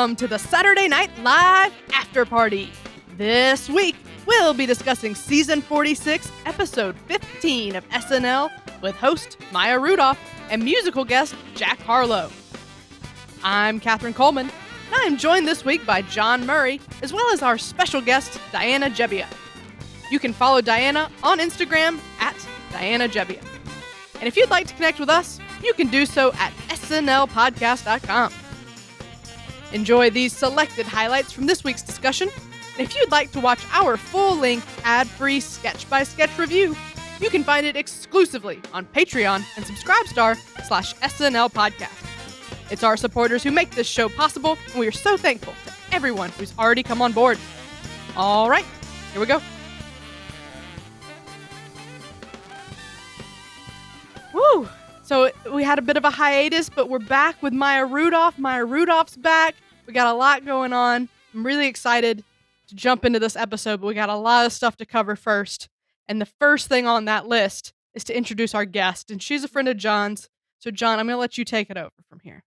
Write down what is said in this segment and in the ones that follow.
Welcome to the Saturday Night Live Afterparty. This week, we'll be discussing Season 46, Episode 15 of SNL with host Maya Rudolph and musical guest Jack Harlow. I'm Katherine Coleman, and I'm joined this week by John Murray, as well as our special guest, Diana Gebbia. You can follow Diana on Instagram at Diana Gebbia. And if you'd like to connect with us, you can do so at snlpodcast.com. Enjoy these selected highlights from this week's discussion. And if you'd like to watch our full-length, ad-free sketch-by-sketch review, you can find it exclusively on Patreon and Subscribestar/SNL Podcast. It's our supporters who make this show possible, and we are so thankful to everyone who's already come on board. All right, here we go. Woo! So we had a bit of a hiatus, but we're back with Maya Rudolph. Maya Rudolph's back. We got a lot going on. I'm really excited to jump into this episode, but we got a lot of stuff to cover first. And the first thing on that list is to introduce our guest, and she's a friend of John's. So John, I'm going to let you take it over from here.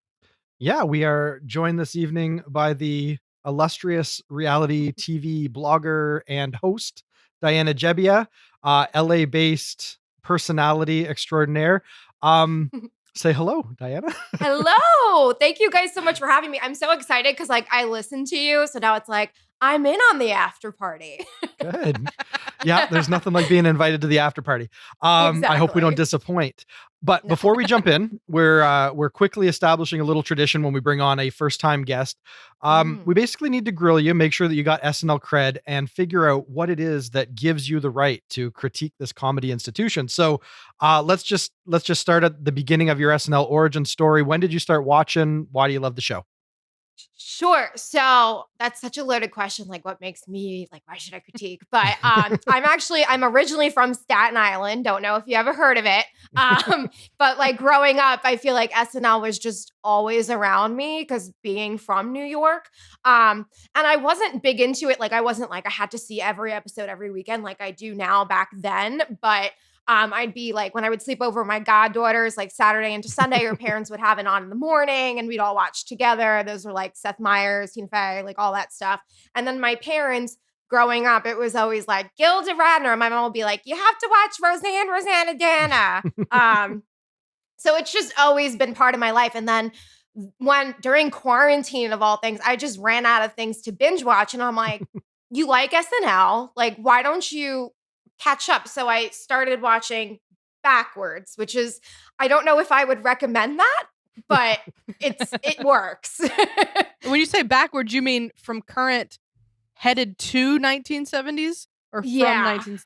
Yeah, we are joined this evening by the illustrious reality TV blogger and host, Diana Gebbia, LA-based personality extraordinaire. Say hello, Diana. Hello. Thank you guys so much for having me. I'm so excited because I listened to you. So now it's like, I'm in on the after party. Good. Yeah, there's nothing like being invited to the after party. I hope we don't disappoint. But before we jump in, we're quickly establishing a little tradition when we bring on a first-time guest. We basically need to grill you, make sure that you got SNL cred, and figure out what it is that gives you the right to critique this comedy institution. So let's just start at the beginning of your SNL origin story. When did you start watching? Why do you love the show? Sure. So that's such a loaded question. Like, what makes me why should I critique? But I'm originally from Staten Island. Don't know if you ever heard of it. But growing up, I feel like SNL was just always around me because being from New York. And I wasn't big into it. I wasn't I had to see every episode every weekend like I do now back then. But I'd be when I would sleep over my goddaughters, Saturday into Sunday, your parents would have it on in the morning and we'd all watch together. Those were Seth Meyers, Tina Fey, all that stuff. And then my parents growing up, it was always Gilda Radner. My mom would be like, you have to watch Rosanna. So it's just always been part of my life. And then during quarantine of all things, I just ran out of things to binge watch. And I'm like, you like SNL? Why don't you catch up? So I started watching backwards, which is, I don't know if I would recommend that, but it works. When you say backwards, you mean from current headed to 1970s or from 19?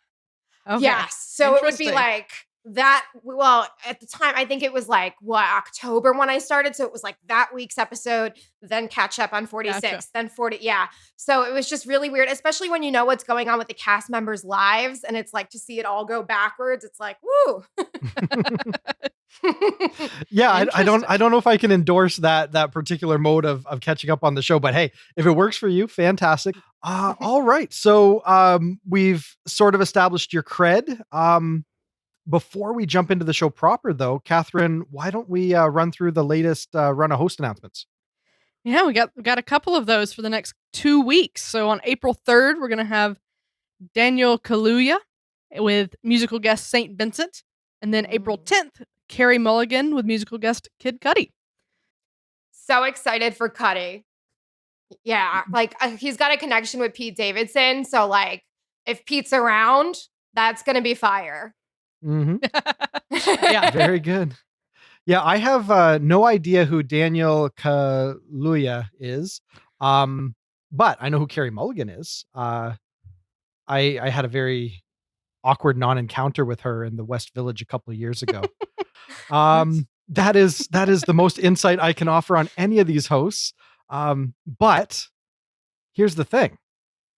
Okay. Yes. So it would be that. Well, at the time, I think it was October when I started. So it was that week's episode, then catch up on 46, gotcha. Then 40. Yeah. So it was just really weird, especially when you know what's going on with the cast members' lives. And it's to see it all go backwards. It's woo. Yeah. I don't know if I can endorse that particular mode of catching up on the show, but hey, if it works for you, fantastic. All right. So we've sort of established your cred. Before we jump into the show proper, though, Katherine, why don't we run through the latest run of host announcements? Yeah, we got a couple of those for the next 2 weeks. So on April 3rd, we're going to have Daniel Kaluuya with musical guest St. Vincent. And then April 10th, Carey Mulligan with musical guest Kid Cudi. So excited for Cudi. Yeah, he's got a connection with Pete Davidson. So if Pete's around, that's going to be fire. Mm-hmm. Yeah, very good. Yeah, I have no idea who Daniel Kaluuya is, but I know who Carey Mulligan is. I had a very awkward non-encounter with her in the West Village a couple of years ago. That is the most insight I can offer on any of these hosts. But here's the thing.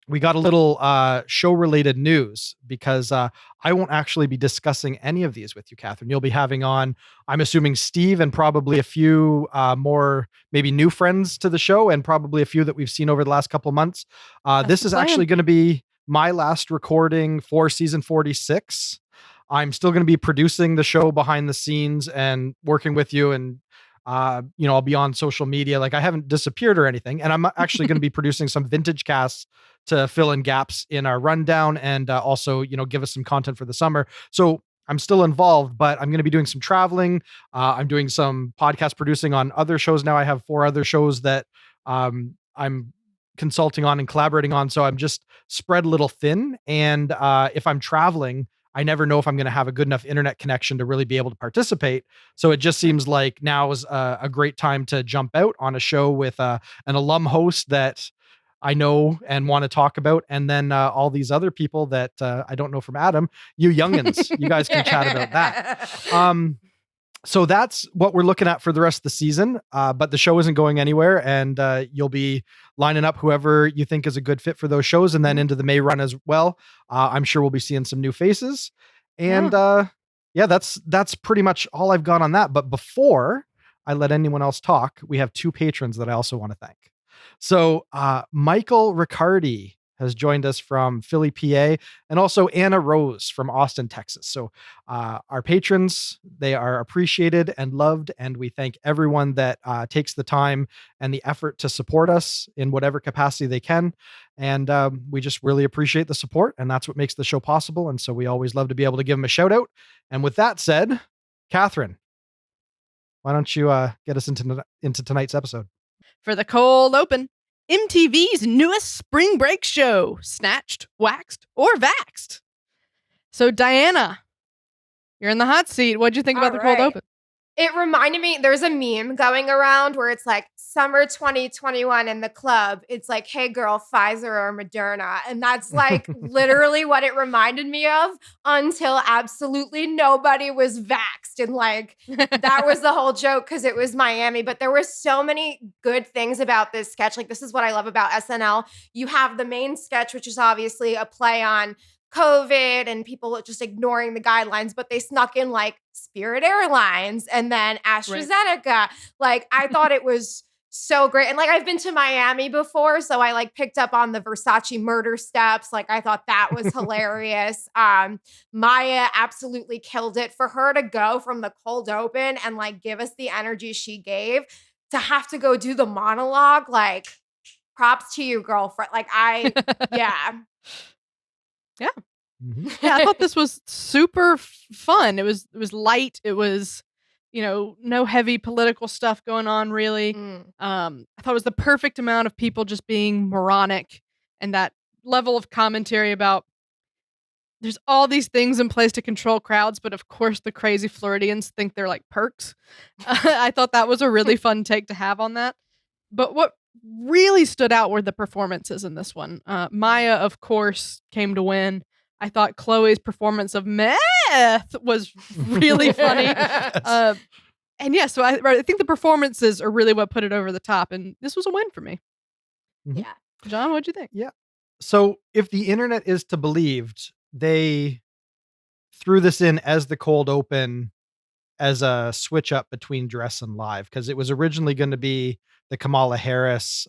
We got a little show-related news because I won't actually be discussing any of these with you, Katherine. You'll be having on, I'm assuming, Steve and probably a few more maybe new friends to the show and probably a few that we've seen over the last couple of months. This is actually going to be my last recording for season 46. I'm still going to be producing the show behind the scenes and working with you and I'll be on social media. Like I haven't disappeared or anything. And I'm actually going to be producing some vintage casts to fill in gaps in our rundown and also, give us some content for the summer. So I'm still involved, but I'm going to be doing some traveling. I'm doing some podcast producing on other shows now. I have 4 other shows that I'm consulting on and collaborating on. So I'm just spread a little thin. And if I'm traveling, I never know if I'm going to have a good enough internet connection to really be able to participate. So it just seems like now is a great time to jump out on a show with an alum host that I know and want to talk about. And then all these other people that I don't know from Adam, you youngins, you guys can chat about that. So that's what we're looking at for the rest of the season. But the show isn't going anywhere, and you'll be lining up whoever you think is a good fit for those shows. And then into the May run as well. I'm sure we'll be seeing some new faces. And that's pretty much all I've got on that. But before I let anyone else talk, we have 2 patrons that I also want to thank. So Michael Riccardi has joined us from Philly, PA, and also Anna Rose from Austin, Texas. So our patrons, they are appreciated and loved, and we thank everyone that takes the time and the effort to support us in whatever capacity they can. And we just really appreciate the support, and that's what makes the show possible. And so we always love to be able to give them a shout out. And with that said, Catherine, why don't you get us into tonight's episode? For the cold open, MTV's newest spring break show, Snatched, Waxed, or Vaxxed. So Diana, you're in the hot seat. What'd you think about the cold open? It reminded me, there's a meme going around where it's like summer 2021 in the club. It's like, hey girl, Pfizer or Moderna. And that's like literally what it reminded me of until absolutely nobody was vaxxed. And like, that was the whole joke because it was Miami. But there were so many good things about this sketch. Like, this is what I love about SNL. You have the main sketch, which is obviously a play on COVID and people just ignoring the guidelines, but they snuck in like Spirit Airlines and then AstraZeneca. Right. Like, I thought it was so great. And like, I've been to Miami before, so I like picked up on the Versace murder steps. Like, I thought that was hilarious. Maya absolutely killed it. For her to go from the cold open and like give us the energy she gave to have to go do the monologue, like, props to you, girlfriend. Like, yeah. Yeah. Mm-hmm. Yeah, I thought this was super fun. It was light. It was, no heavy political stuff going on really. I thought it was the perfect amount of people just being moronic and that level of commentary about there's all these things in place to control crowds, but of course the crazy Floridians think they're like perks. I thought that was a really fun take to have on that. But what really stood out were the performances in this one. Maya, of course, came to win. I thought Chloe's performance of Meth was really funny. And yeah, so I think the performances are really what put it over the top. And this was a win for me. Mm-hmm. Yeah. John, what'd you think? Yeah. So if the internet is to believed, they threw this in as the cold open as a switch up between dress and live, because it was originally going to be the Kamala Harris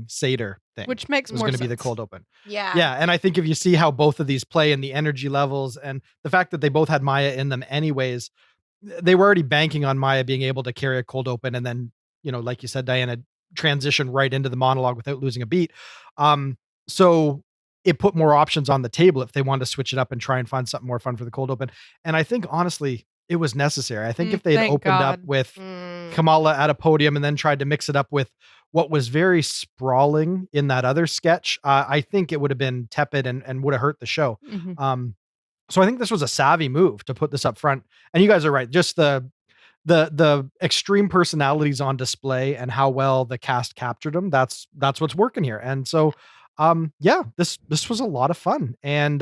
Seder thing, which makes more sense. It was going to be the cold open. Yeah. Yeah. And I think if you see how both of these play in the energy levels and the fact that they both had Maya in them anyways, they were already banking on Maya being able to carry a cold open and then, like you said, Diana, transition right into the monologue without losing a beat. So it put more options on the table if they wanted to switch it up and try and find something more fun for the cold open. And I think honestly, it was necessary. I think if they'd opened up with Kamala at a podium and then tried to mix it up with what was very sprawling in that other sketch, I think it would have been tepid and would have hurt the show. Mm-hmm. So I think this was a savvy move to put this up front. And you guys are right. Just the extreme personalities on display and how well the cast captured them. That's what's working here. And so, this was a lot of fun. And,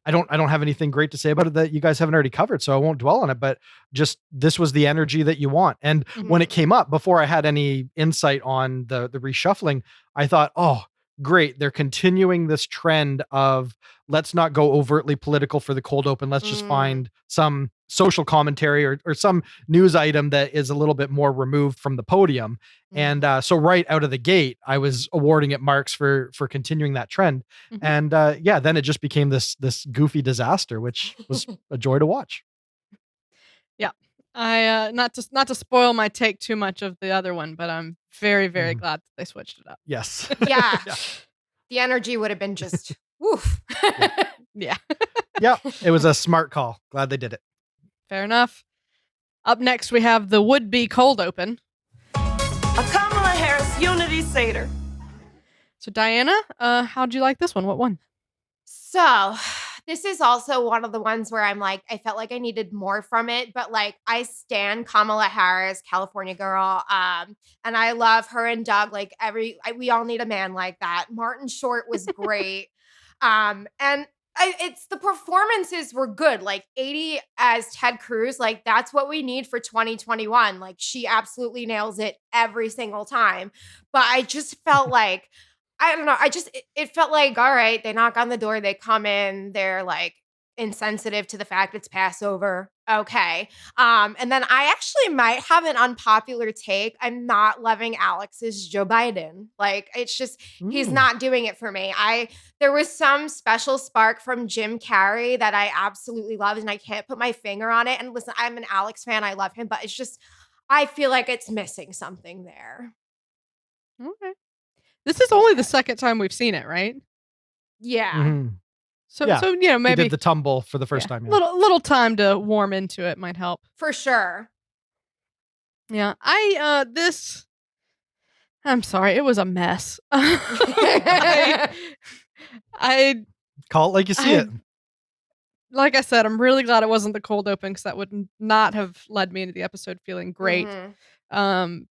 I don't have anything great to say about it that you guys haven't already covered, so I won't dwell on it, but just this was the energy that you want. And when it came up, before I had any insight on the reshuffling, I thought, oh, great. They're continuing this trend of let's not go overtly political for the cold open. Let's just find some social commentary or some news item that is a little bit more removed from the podium. And so right out of the gate, I was awarding it marks for continuing that trend. And then it just became this goofy disaster, which was a joy to watch. Yeah. I not to spoil my take too much of the other one, but I'm very, very glad that they switched it up. Yes. Yeah. The energy would have been just woof. Yeah. Yeah. It was a smart call. Glad they did it. Fair enough. Up next, we have the would-be cold open. A Kamala Harris Unity Seder. So, Diana, how'd you like this one? What one? So, this is also one of the ones where I'm like, I felt like I needed more from it, but like I stan Kamala Harris, California girl, and I love her and Doug. Like we all need a man like that. Martin Short was great, and it's the performances were good. Like 80 as Ted Cruz, like that's what we need for 2021. Like she absolutely nails it every single time. But I just felt like. I don't know. It felt like, all right, they knock on the door, they come in, they're like insensitive to the fact it's Passover. Okay. And then I actually might have an unpopular take. I'm not loving Alex's Joe Biden. Like it's just, he's not doing it for me. There was some special spark from Jim Carrey that I absolutely loved and I can't put my finger on it. And listen, I'm an Alex fan. I love him, but it's just, I feel like it's missing something there. Okay. This is only the second time we've seen it, right? Yeah. Mm-hmm. So Yeah. maybe He did the tumble for the first time. Yeah. Little time to warm into it might help. For sure. Yeah. I'm sorry, it was a mess. I Call it like you see it. Like I said, I'm really glad it wasn't the cold open because that would not have led me into the episode feeling great. Mm-hmm.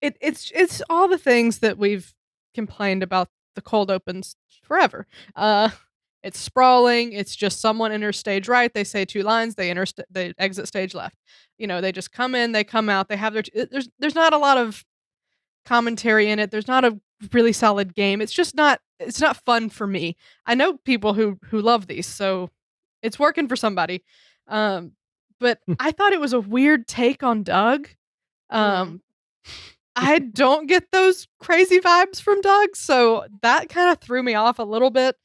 It's all the things that we've complained about the cold opens forever. It's sprawling. It's just someone enters stage right. They say two lines. They exit stage left. They just come in. They come out. They have there's not a lot of commentary in it. There's not a really solid game. It's just not. It's not fun for me. I know people who love these, so it's working for somebody. But I thought it was a weird take on Doug. I don't get those crazy vibes from Doug, so that kind of threw me off a little bit.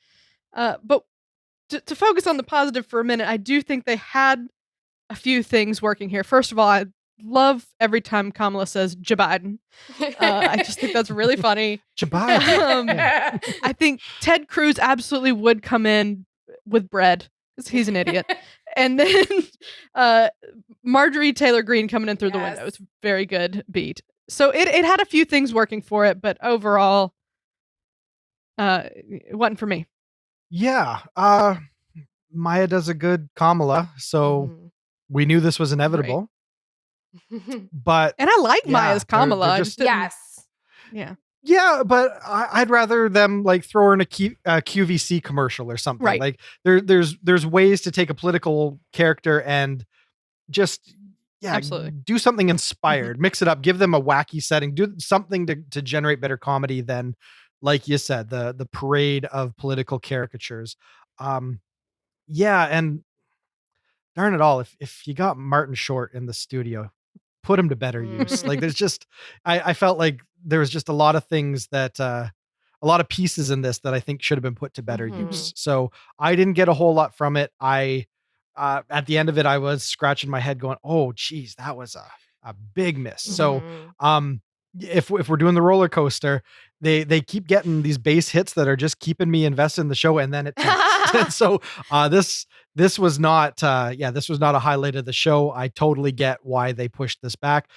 But to focus on the positive for a minute, I do think they had a few things working here. First of all, I love every time Kamala says Joe Biden. I just think that's really funny. Joe Biden. I think Ted Cruz absolutely would come in with bread because he's an idiot. And then Marjorie Taylor Greene coming in through the window. It's a very good beat. So it had a few things working for it, but overall, it wasn't for me. Yeah. Maya does a good Kamala, so we knew this was inevitable. But and I like Maya's Kamala. Yeah. Yeah, but I'd rather them like throw her in a QVC commercial or something. Right. Like there's ways to take a political character and just absolutely do something inspired, mix it up, give them a wacky setting, do something to generate better comedy than, like you said, the parade of political caricatures. Yeah, and darn it all, if you got Martin Short in the studio, put him to better use. Like there's just, I felt like there was just a lot of things that, a lot of pieces in this that I think should have been put to better use. So I didn't get a whole lot from it. At the end of it, I was scratching my head going, oh geez, that was a big miss. So, if we're doing the roller coaster, they keep getting these base hits that are just keeping me invested in the show. And then it, so, this was not, this was not a highlight of the show. I totally get why they pushed this back.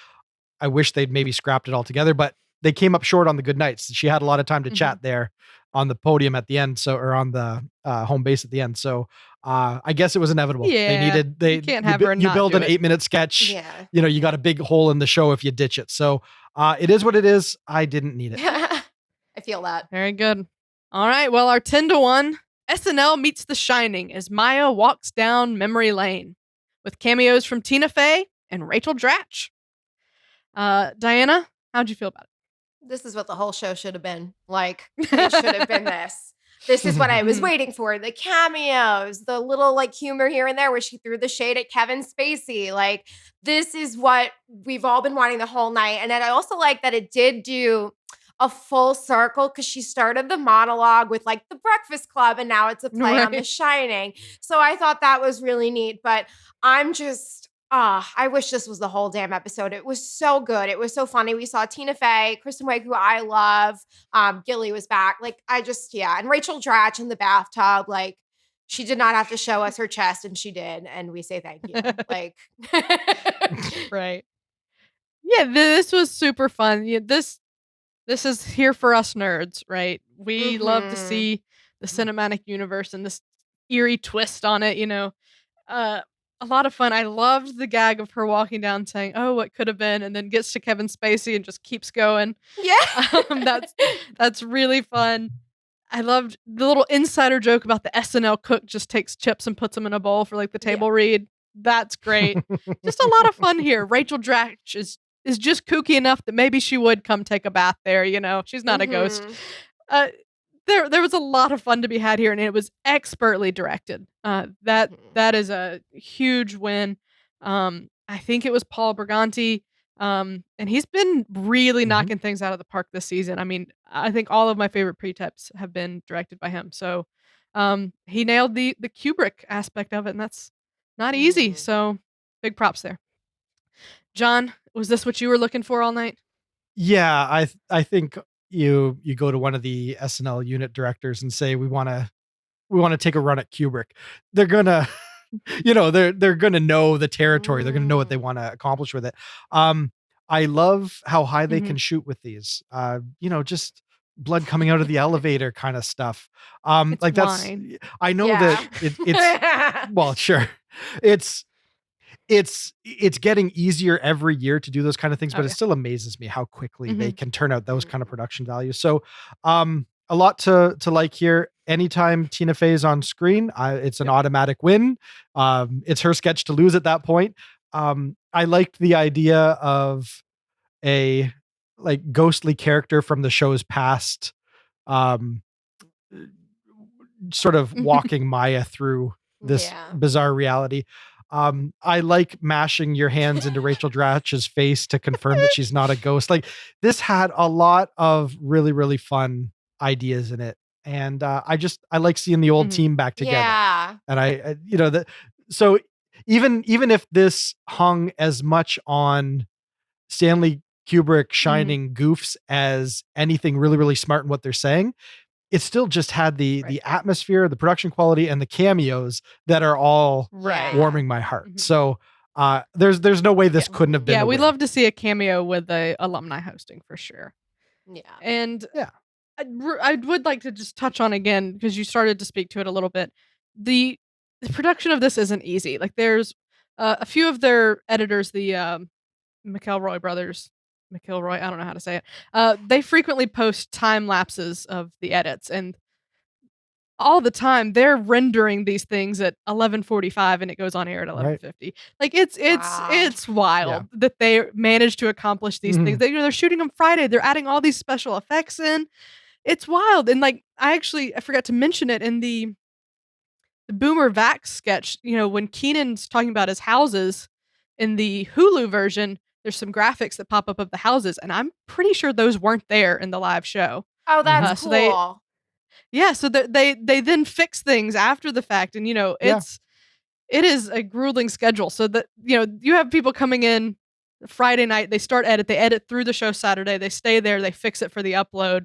I wish they'd maybe scrapped it all together, but they came up short on the good nights. She had a lot of time to chat there on the podium at the end. So, or on the home base at the end. So, I guess it was inevitable. Yeah, you can't have her you build an 8-minute sketch. Yeah. You got a big hole in the show if you ditch it. So, it is what it is. I didn't need it. I feel that. Very good. All right. Well, our 10-1 SNL meets The Shining as Maya walks down memory lane with cameos from Tina Fey and Rachel Dratch. Diana, how'd you feel about it? This is what the whole show should have been. Like, it should have been this. This is what I was waiting for. The cameos, the little like humor here and there where she threw the shade at Kevin Spacey. Like, this is what we've all been wanting the whole night. And then I also like that it did do a full circle because she started the monologue with like the Breakfast Club and now it's a play on The Shining. So I thought that was really neat. But I'm just, I wish this was the whole damn episode. It was so good. It was so funny. We saw Tina Fey, Kristen Wiig, who I love. Gilly was back. Like, and Rachel Dratch in the bathtub. Like, she did not have to show us her chest, and she did. And we say thank you. Like, Right. Yeah, this was super fun. Yeah, this is here for us nerds, right? We love to see the cinematic universe and this eerie twist on it, a lot of fun. I loved the gag of her walking down saying, "Oh, what could have been," and then gets to Kevin Spacey and just keeps going. yeah. That's really fun. I loved the little insider joke about the SNL cook just takes chips and puts them in a bowl for like the table read. That's great. Just a lot of fun here. Rachel Dratch is just kooky enough that maybe she would come take a bath there, She's not a ghost. There was a lot of fun to be had here, and it was expertly directed. That is a huge win. I think it was Paul Briganti, and he's been really knocking things out of the park this season. I mean, I think all of my favorite pre-types have been directed by him. So he nailed the Kubrick aspect of it, and that's not easy. So big props there. John, was this what you were looking for all night? Yeah, I think you go to one of the SNL unit directors and say we want to take a run at Kubrick. They're gonna they're gonna know the territory. They're gonna know what they want to accomplish with it. I love how high they can shoot with these. Just blood coming out of the elevator kind of stuff. It's like that's wine. I know that it's well, sure. It's getting easier every year to do those kind of things, but it still amazes me how quickly they can turn out those kind of production values. So, a lot to like here. Anytime Tina Fey is on screen, it's an automatic win. It's her sketch to lose at that point. I liked the idea of a like ghostly character from the show's past, sort of walking Maya through this bizarre reality. I like mashing your hands into Rachel Dratch's face to confirm that she's not a ghost. Like, this had a lot of really, really fun ideas in it. And I like seeing the old team back together. Yeah. And so even if this hung as much on Stanley Kubrick shining goofs as anything really, really smart in what they're saying, it still just had the atmosphere, the production quality, and the cameos that are all warming my heart. So there's no way this couldn't have been. Yeah, we love to see a cameo with the alumni hosting for sure. Yeah. And I would like to just touch on again, because you started to speak to it a little bit. The production of this isn't easy. Like, there's a few of their editors, the McElroy brothers, I don't know how to say it. They frequently post time lapses of the edits, and all the time they're rendering these things at 11:45 and it goes on air at 11:50. Like, it's wild that they managed to accomplish these things. They're shooting them Friday. They're adding all these special effects in. It's wild. And like, I forgot to mention it in the Boomer Vax sketch. When Keenan's talking about his houses in the Hulu version, there's some graphics that pop up of the houses, and I'm pretty sure those weren't there in the live show. Oh, that's cool. So they then fix things after the fact, and it is a grueling schedule. So that you have people coming in Friday night, they edit through the show Saturday, they stay there, they fix it for the upload.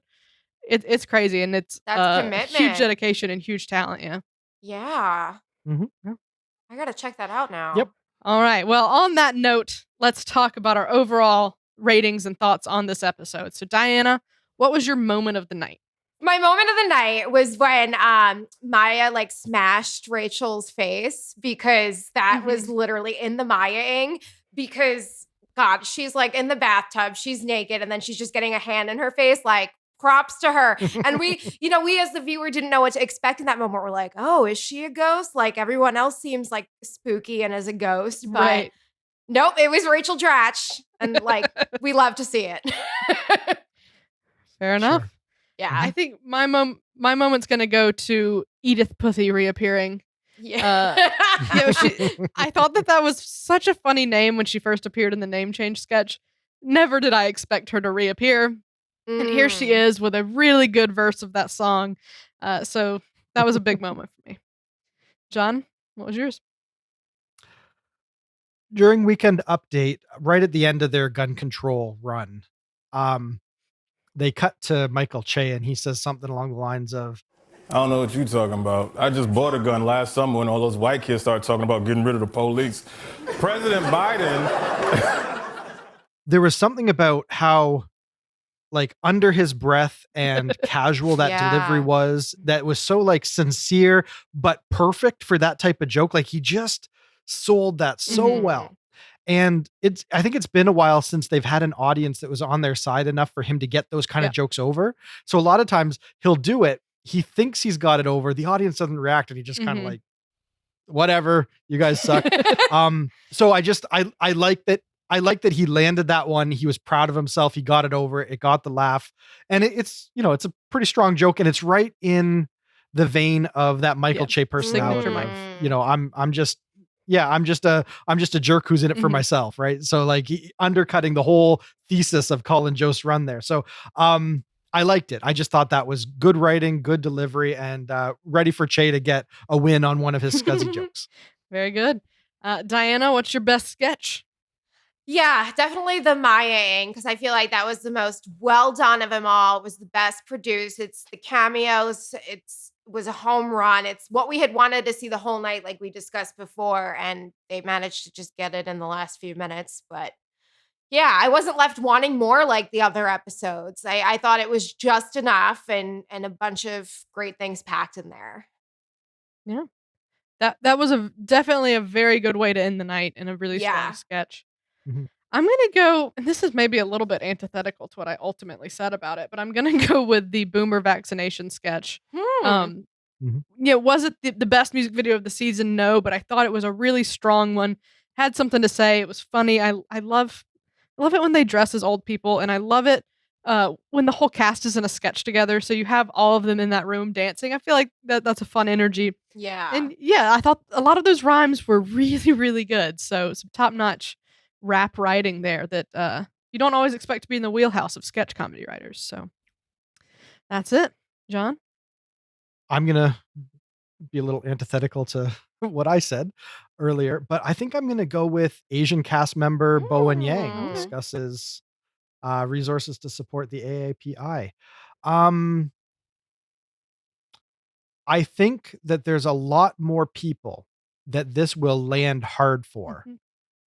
It's crazy, and it's huge dedication and huge talent. Yeah. I gotta check that out now. Yep. All right. Well, on that note, let's talk about our overall ratings and thoughts on this episode. So, Diana, what was your moment of the night? My moment of the night was when Maya smashed Rachel's face, because that was literally in the Maya-ing, because God, she's in the bathtub, she's naked, and then she's just getting a hand in her face. Props to her. And we as the viewer didn't know what to expect in that moment. We're like, oh, is she a ghost? Everyone else seems spooky and is a ghost, but nope, it was Rachel Dratch. And we love to see it. Fair enough. Sure. Yeah. I think my moment's gonna go to Edith Puthie reappearing. Yeah. I thought that was such a funny name when she first appeared in the name change sketch. Never did I expect her to reappear. And here she is with a really good verse of that song. So that was a big moment for me. John, what was yours? during Weekend Update, right at the end of their gun control run, they cut to Michael Che and he says something along the lines of, I don't know what you're talking about. I just bought a gun last summer when all those white kids started talking about getting rid of the police. President Biden. there was something about how like under his breath and casual that delivery was, that was so like sincere, but perfect for that type of joke. Like he just sold that so well. And I think it's been a while since they've had an audience that was on their side enough for him to get those kind of jokes over. So a lot of times he'll do it. He thinks he's got it over. The audience doesn't react and he just kind of like, whatever, you guys suck. So I like that. I like that he landed that one. He was proud of himself. He got it over. It got the laugh. And it's a pretty strong joke. And it's right in the vein of that Michael Che personality. I'm just a jerk who's in it for myself. Right. So like undercutting the whole thesis of Colin Jost's run there. So, I liked it. I just thought that was good writing, good delivery, and ready for Che to get a win on one of his scuzzy jokes. Very good. Diana, what's your best sketch? Yeah, definitely the Maya because I feel like that was the most well done of them all. It was the best produced. It's the cameos. It was a home run. It's what we had wanted to see the whole night, like we discussed before, and they managed to just get it in the last few minutes. But yeah, I wasn't left wanting more like the other episodes. I thought it was just enough and a bunch of great things packed in there. Yeah. That was definitely a very good way to end the night and a really strong sketch. Mm-hmm. I'm going to go, and this is maybe a little bit antithetical to what I ultimately said about it, but I'm going to go with the boomer vaccination sketch. Yeah, was it the best music video of the season? No, but I thought it was a really strong one. Had something to say. It was funny. I love it when they dress as old people, and I love it when the whole cast is in a sketch together. So you have all of them in that room dancing. I feel like that's a fun energy. Yeah. And yeah, I thought a lot of those rhymes were really, really good. So some top-notch rap writing there that you don't always expect to be in the wheelhouse of sketch comedy writers. So that's it. John? I'm going to be a little antithetical to what I said earlier, but I think I'm going to go with Asian cast member Bowen Yang, who discusses resources to support the AAPI. I think that there's a lot more people that this will land hard for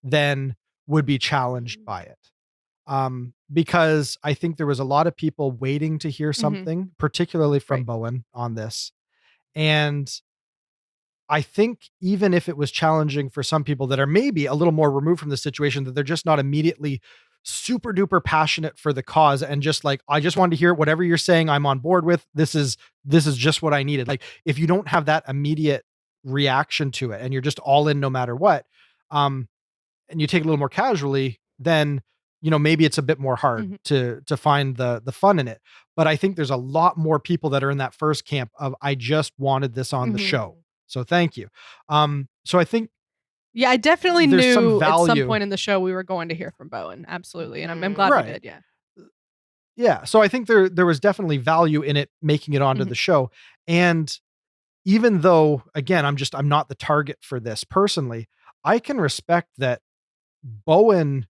than would be challenged by it. Because I think there was a lot of people waiting to hear something, particularly from Bowen on this. And I think even if it was challenging for some people that are maybe a little more removed from the situation, that they're just not immediately super duper passionate for the cause and just like, I just wanted to hear whatever you're saying, I'm on board with. This is just what I needed. Like if you don't have that immediate reaction to it and you're just all in no matter what, and you take it a little more casually, then maybe it's a bit more hard to find the fun in it. But I think there's a lot more people that are in that first camp of I just wanted this on the show. So thank you. So I think I definitely knew some at some point in the show we were going to hear from Bowen. Absolutely. And I'm glad we did. Yeah. Yeah. So I think there was definitely value in it making it onto the show. And even though, again, I'm not the target for this personally, I can respect that Bowen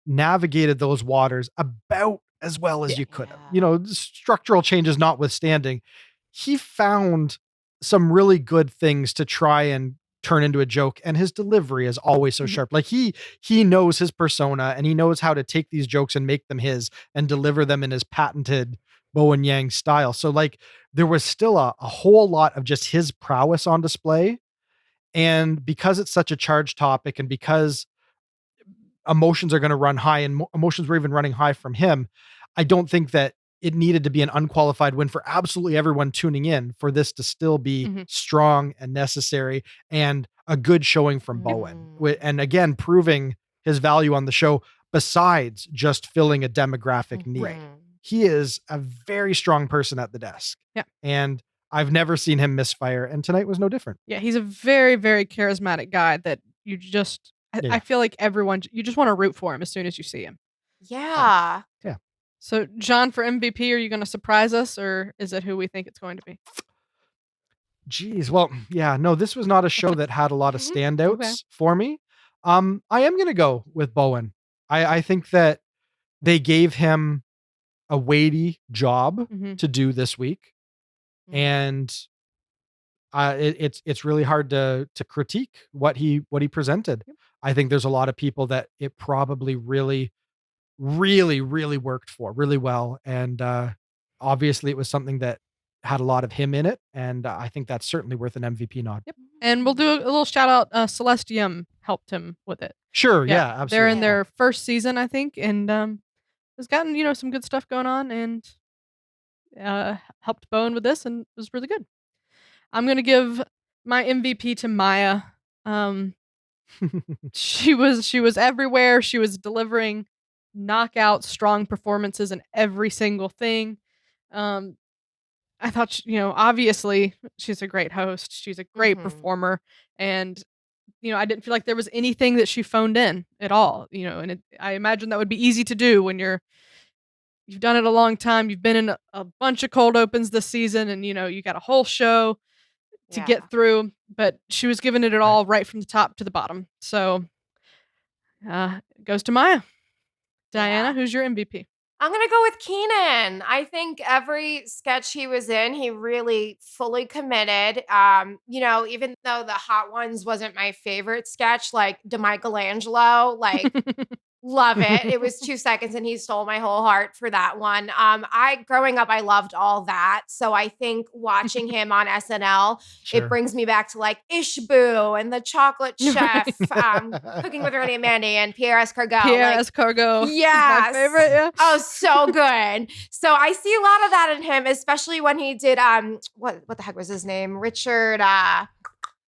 navigated those waters about as well as you could have. Structural changes notwithstanding, he found some really good things to try and turn into a joke, and his delivery is always so sharp. Like he knows his persona and he knows how to take these jokes and make them his and deliver them in his patented Bowen Yang style. So like there was still a whole lot of just his prowess on display. And because it's such a charged topic and because emotions are going to run high and emotions were even running high from him, I don't think that it needed to be an unqualified win for absolutely everyone tuning in for this to still be strong and necessary and a good showing from Bowen. And again, proving his value on the show besides just filling a demographic need. He is a very strong person at the desk. Yeah. And I've never seen him misfire. And tonight was no different. Yeah. He's a very, very charismatic guy that you just, I feel like you just want to root for him as soon as you see him. Yeah. Yeah. So, John, for MVP, are you going to surprise us or is it who we think it's going to be? Geez. Well, yeah, no, this was not a show that had a lot of standouts for me. I am going to go with Bowen. I think that they gave him a weighty job to do this week. And it's really hard to critique what he presented. Yep. I think there's a lot of people that it probably really, really, really worked for really well. And obviously it was something that had a lot of him in it. And I think that's certainly worth an MVP nod. Yep. And we'll do a little shout out. Celestium helped him with it. Sure. Yeah, absolutely. They're in their first season, I think, and has gotten some good stuff going on, and helped Bowen with this, and was really good. I'm gonna give my MVP to Maya. She was everywhere. She was delivering knockout strong performances in every single thing. I thought obviously she's a great host. She's a great performer, and I didn't feel like there was anything that she phoned in at all. And I imagine that would be easy to do when you've done it a long time. You've been in a bunch of cold opens this season, and you got a whole show to get through, but she was giving it all right from the top to the bottom. So it goes to Maya. Diana, who's your MVP? I'm going to go with Keenan. I think every sketch he was in, he really fully committed. Even though the Hot Ones wasn't my favorite sketch, like DeMichelangelo, love it. It was 2 seconds and he stole my whole heart for that one. Growing up, I loved all that. So I think watching him on SNL, it brings me back to Ishboo and the Chocolate Chef, Cooking with Randy and Mandy, and Pierre Escargot. Pierre Escargot. Yes. My favorite, yeah. Oh, so good. So I see a lot of that in him, especially when he did, what the heck was his name? Richard,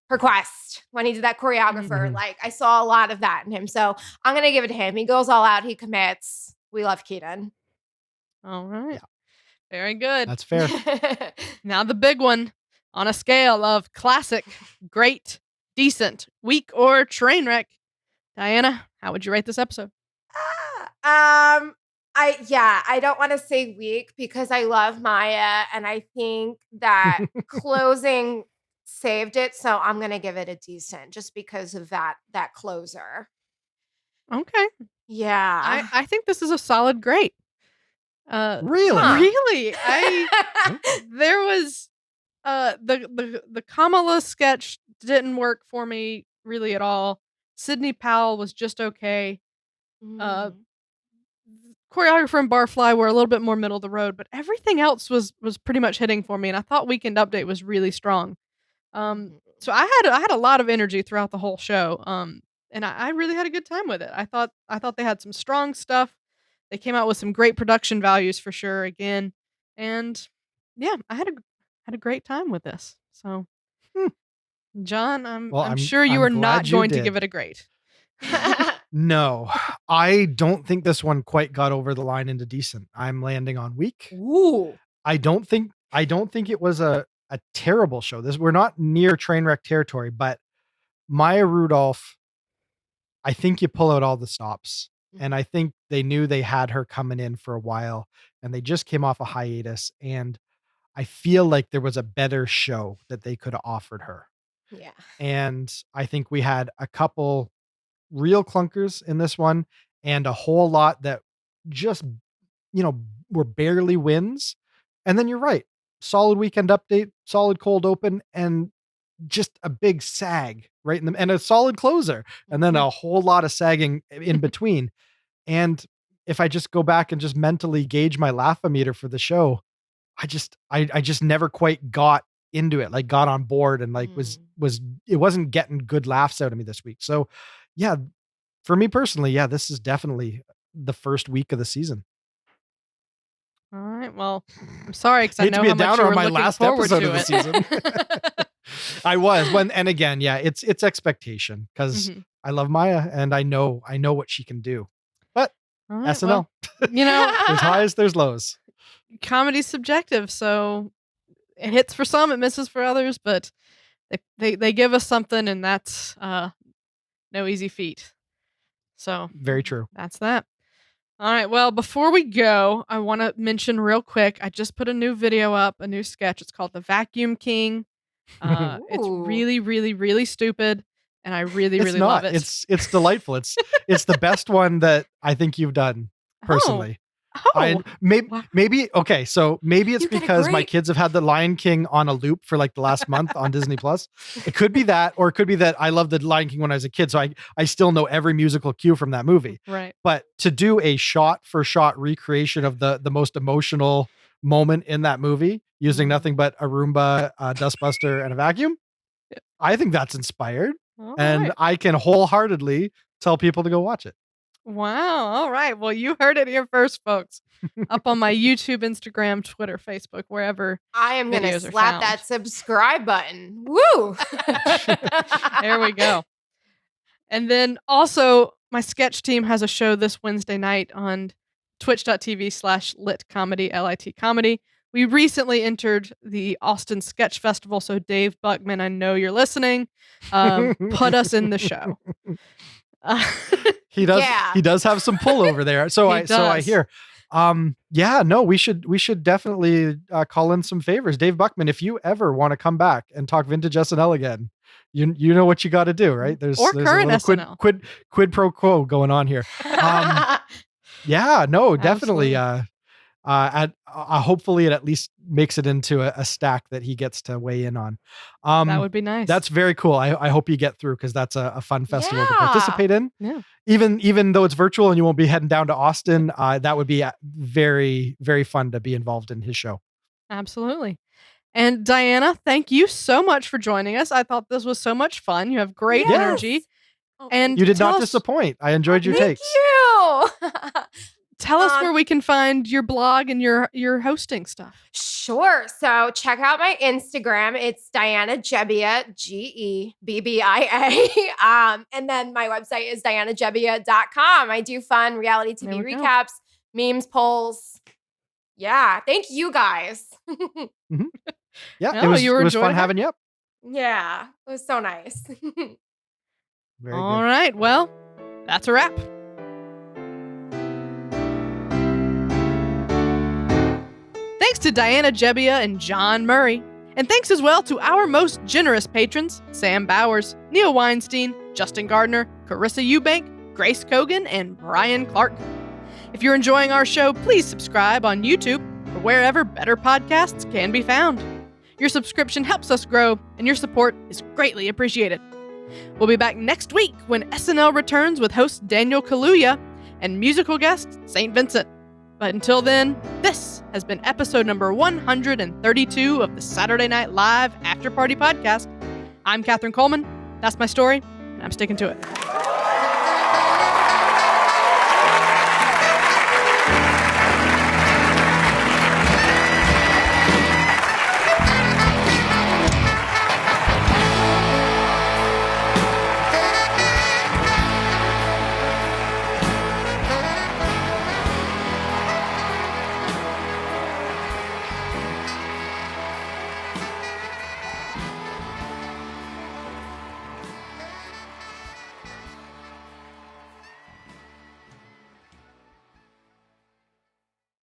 Request, when he did that choreographer. I saw a lot of that in him. So I'm going to give it to him. He goes all out. He commits. We love Keaton. All right. Yeah. Very good. That's fair. Now the big one, on a scale of classic, great, decent, weak, or train wreck. Diana, how would you rate this episode? I don't want to say weak because I love Maya, and I think that closing saved it, so I'm gonna give it a decent just because of that closer. Okay. Yeah. I think this is a solid great. Really? Really? There was the Kamala sketch didn't work for me really at all. Sidney Powell was just okay. Choreographer and Barfly were a little bit more middle of the road, but everything else was pretty much hitting for me, and I thought Weekend Update was really strong. So I had a lot of energy throughout the whole show. And I really had a good time with it. I thought they had some strong stuff. They came out with some great production values for sure again. And yeah, I had a great time with this. So John, I'm sure you are not going to give it a grade. No, I don't think this one quite got over the line into decent. I'm landing on weak. Ooh. I don't think it was a terrible show. We're not near train wreck territory, but Maya Rudolph, I think you pull out all the stops. And I think they knew they had her coming in for a while, and they just came off a hiatus. And I feel like there was a better show that they could have offered her. Yeah. And I think we had a couple real clunkers in this one, and a whole lot that just, were barely wins. And then you're right. Solid Weekend Update, solid cold open, and just a big sag right in and a solid closer, and then a whole lot of sagging in between. And if I just go back and just mentally gauge my laugh-o-meter for the show, I just never quite got into it, got on board, and it wasn't getting good laughs out of me this week. So yeah, for me personally, this is definitely the first week of the season. All right. Well, I'm sorry because I know to be how a much downer you were on my looking last forward episode to of the season. I was and again, it's expectation because I love Maya and I know what she can do. But right, SNL, there's highs, there's lows. Comedy's subjective, so it hits for some, it misses for others, but they give us something, and that's no easy feat. So very true. That's that. All right. Well, before we go, I want to mention real quick. I just put a new video up, a new sketch. It's called The Vacuum King. It's really, really, really stupid. and I really, It's really not. love it. It's delightful. It's the best one that I think you've done personally. Oh, wow. Maybe okay. So maybe it's You got a because my great- kids have had The Lion King on a loop for like the last month on Disney Plus. It could be that, or it could be that I loved The Lion King when I was a kid, so I still know every musical cue from that movie. Right. But to do a shot for shot recreation of the most emotional moment in that movie using nothing but a Roomba, a dustbuster, and a vacuum, I think that's inspired, All and right. I can wholeheartedly tell people to go watch it. Wow. All right. Well, you heard it here first, folks. Up on my YouTube, Instagram, Twitter, Facebook, wherever. I am going to Videos are slap found. that subscribe button. Woo! There we go. And then also, my sketch team has a show this Wednesday night on twitch.tv/litcomedy, LIT comedy. We recently entered the Austin Sketch Festival, so Dave Buckman, I know you're listening. Put us in the show. He does. Yeah. He does have some pull over there. So I does. hear. Yeah. No, we should definitely call in some favors. Dave Buckman, if you ever want to come back and talk vintage SNL again, you know what you got to do, right? There's current a little SNL. quid pro quo going on here. Yeah. No, definitely. Absolutely. Hopefully it at least makes it into a stack that he gets to weigh in on. That would be nice. That's very cool. I hope you get through, because that's a fun festival to Yeah. participate in. Yeah. Even though it's virtual and you won't be heading down to Austin, that would be very, very fun to be involved in his show. Absolutely. And Diana, thank you so much for joining us. I thought this was so much fun. You have great Yes. energy. Oh, And You did tell not us- disappoint. I enjoyed your thank takes. you. Tell us Um, where we can find your blog and your hosting stuff. Sure. So check out my Instagram. It's Diana Gebbia, Gebbia. And then my website is dianagebbia.com. I do fun reality There TV we go. recaps, memes, polls. Yeah. Thank you guys. Yeah, No, it was you were fun enjoying it? having you up. Yeah. It was so nice. Very All good. right. Well, that's a wrap. Thanks to Diana Gebbia and John Murray. And thanks as well to our most generous patrons, Sam Bowers, Neil Weinstein, Justin Gardner, Carissa Eubank, Grace Kogan, and Brian Clark. If you're enjoying our show, please subscribe on YouTube or wherever better podcasts can be found. Your subscription helps us grow, and your support is greatly appreciated. We'll be back next week when SNL returns with host Daniel Kaluuya and musical guest St. Vincent. But until then, this has been episode number 132 of the Saturday Night Live Afterparty podcast. I'm Catherine Coleman. That's my story, and I'm sticking to it.